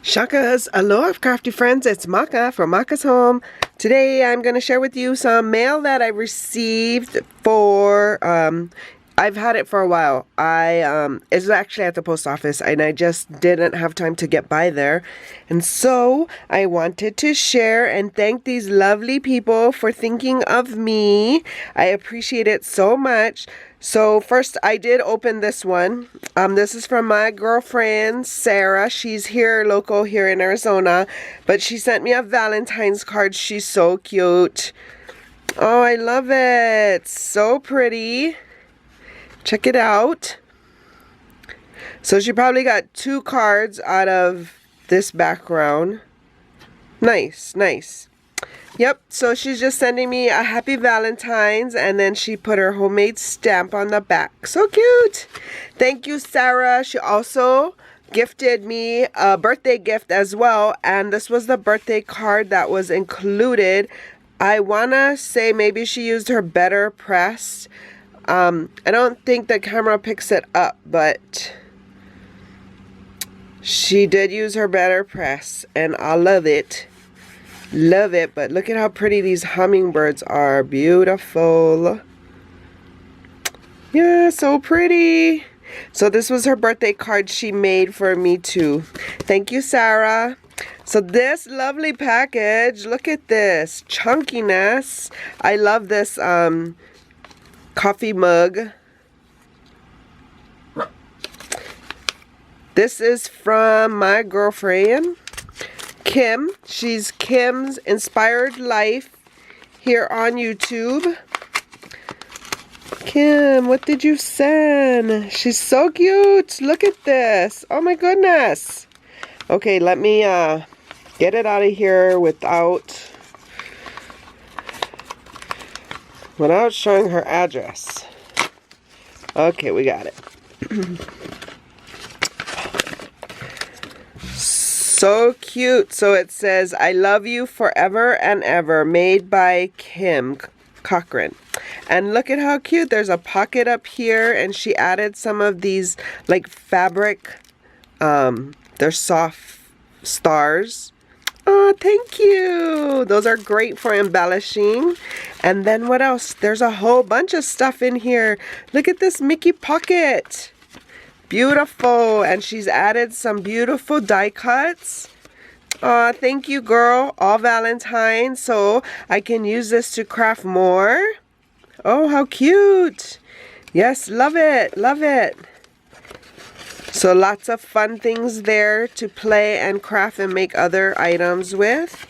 Shakas, aloha crafty friends, it's Maka from Makaz Home. Today I'm going to share with you some mail that I received for, I've had it for a while. It's actually at the post office and I just didn't have time to get by there. And so I wanted to share and thank these lovely people for thinking of me. I appreciate it so much. So first I did open this one. This is from my girlfriend, Sarah. She's local here in Arizona, but she sent me a Valentine's card. She's so cute. Oh, I love it. So pretty. Check it out. So she probably got 2 cards out of this background. Nice, nice. Yep, so she's just sending me a happy Valentine's and then she put her homemade stamp on the back. So cute. Thank you, Sarah. She also gifted me a birthday gift as well, and this was the birthday card that was included. I want to say maybe she used her better press. I don't think the camera picks it up, but she did use her better press and I love it. Love it. But look at how pretty these hummingbirds are. Beautiful. Yeah, so pretty. So this was her birthday card she made for me too. Thank you, Sarah. So this lovely package, look at this chunkiness. I love this coffee mug. This is from my girlfriend Kim. She's Kim's Inspired Life here on YouTube. Kim, what did you send? She's so cute. Look at this. Oh my goodness. Okay, let me get it out of here without showing her address. Okay, we got it. So cute. So it says, I love you forever and ever, made by Kim Cochran. And look at how cute. There's a pocket up here and she added some of these like fabric, they're soft stars. Oh, thank you. Those are great for embellishing. And then what else? There's a whole bunch of stuff in here. Look at this Mickey pocket. Beautiful. And she's added some beautiful die cuts. Thank you, girl. All Valentine. So I can use this to craft more. Oh, how cute. Yes, love it. Love it. So lots of fun things there to play and craft and make other items with.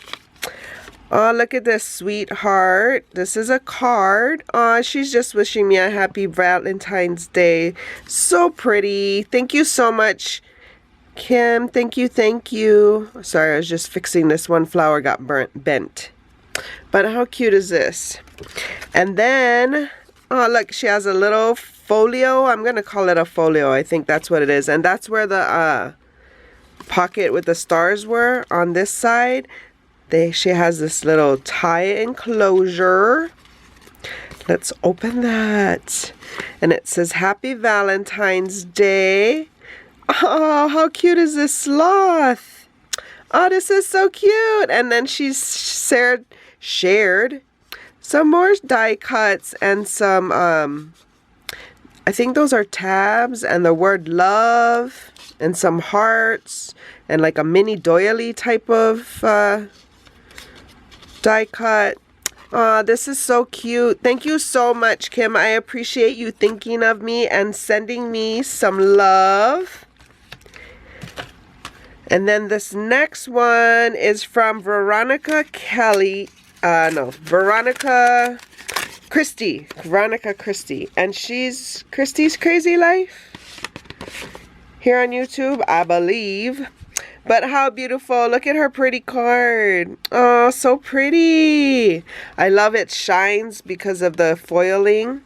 Oh, look at this sweetheart. This is a card. Oh, she's just wishing me a happy Valentine's Day. So pretty. Thank you so much, Kim. Thank you, thank you. Sorry, I was just fixing this one flower got bent. But how cute is this? And then, oh, look, she has a little folio. I'm going to call it a folio. I think that's what it is. And that's where the pocket with the stars were on this side. She has this little tie enclosure. Let's open that. And it says, Happy Valentine's Day. Oh, how cute is this sloth? Oh, this is so cute. And then she's shared some more die cuts and some, I think those are tabs and the word love and some hearts and like a mini doily type of die cut. Oh, this is so cute. Thank you so much, Kim. I appreciate you thinking of me and sending me some love. And then this next one is from Veronica Christie. And she's Christie's Crazy Life here on YouTube, I believe. But how beautiful. Look at her pretty card. Oh, so pretty. I love it. Shines because of the foiling.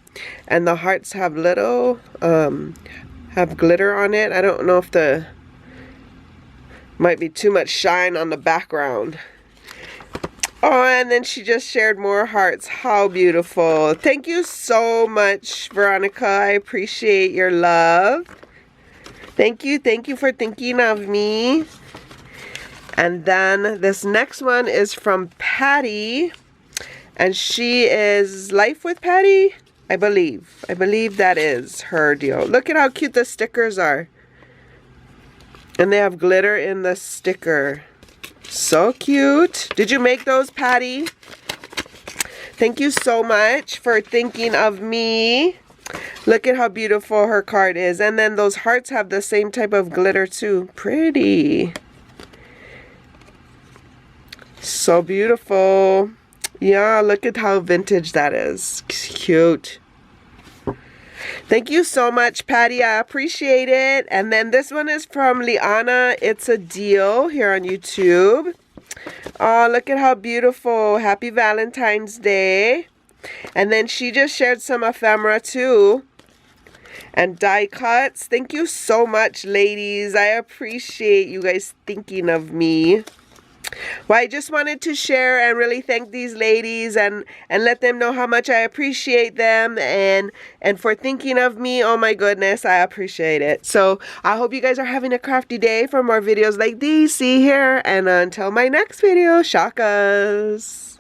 And the hearts have little, have glitter on it. I don't know if might be too much shine on the background. Oh, and then she just shared more hearts. How beautiful. Thank you so much, Veronica. I appreciate your love. Thank you for thinking of me. And then this next one is from Patty. And she is Life with Patty, I believe. I believe that is her deal. Look at how cute the stickers are. And they have glitter in the sticker. So cute. Did you make those, Patty? Thank you so much for thinking of me. Look at how beautiful her card is. And then those hearts have the same type of glitter too. Pretty. So beautiful. Yeah, look at how vintage that is. Cute. Thank you so much, Patty. I appreciate it. And then this one is from Liana. It's a deal here on YouTube. Oh, look at how beautiful. Happy Valentine's Day. And then she just shared some ephemera too. And die cuts. Thank you so much, ladies. I appreciate you guys thinking of me. Well, I just wanted to share and really thank these ladies and let them know how much I appreciate them and for thinking of me. Oh my goodness, I appreciate it. So I hope you guys are having a crafty day. For more videos like these, see here. And until my next video, shakas.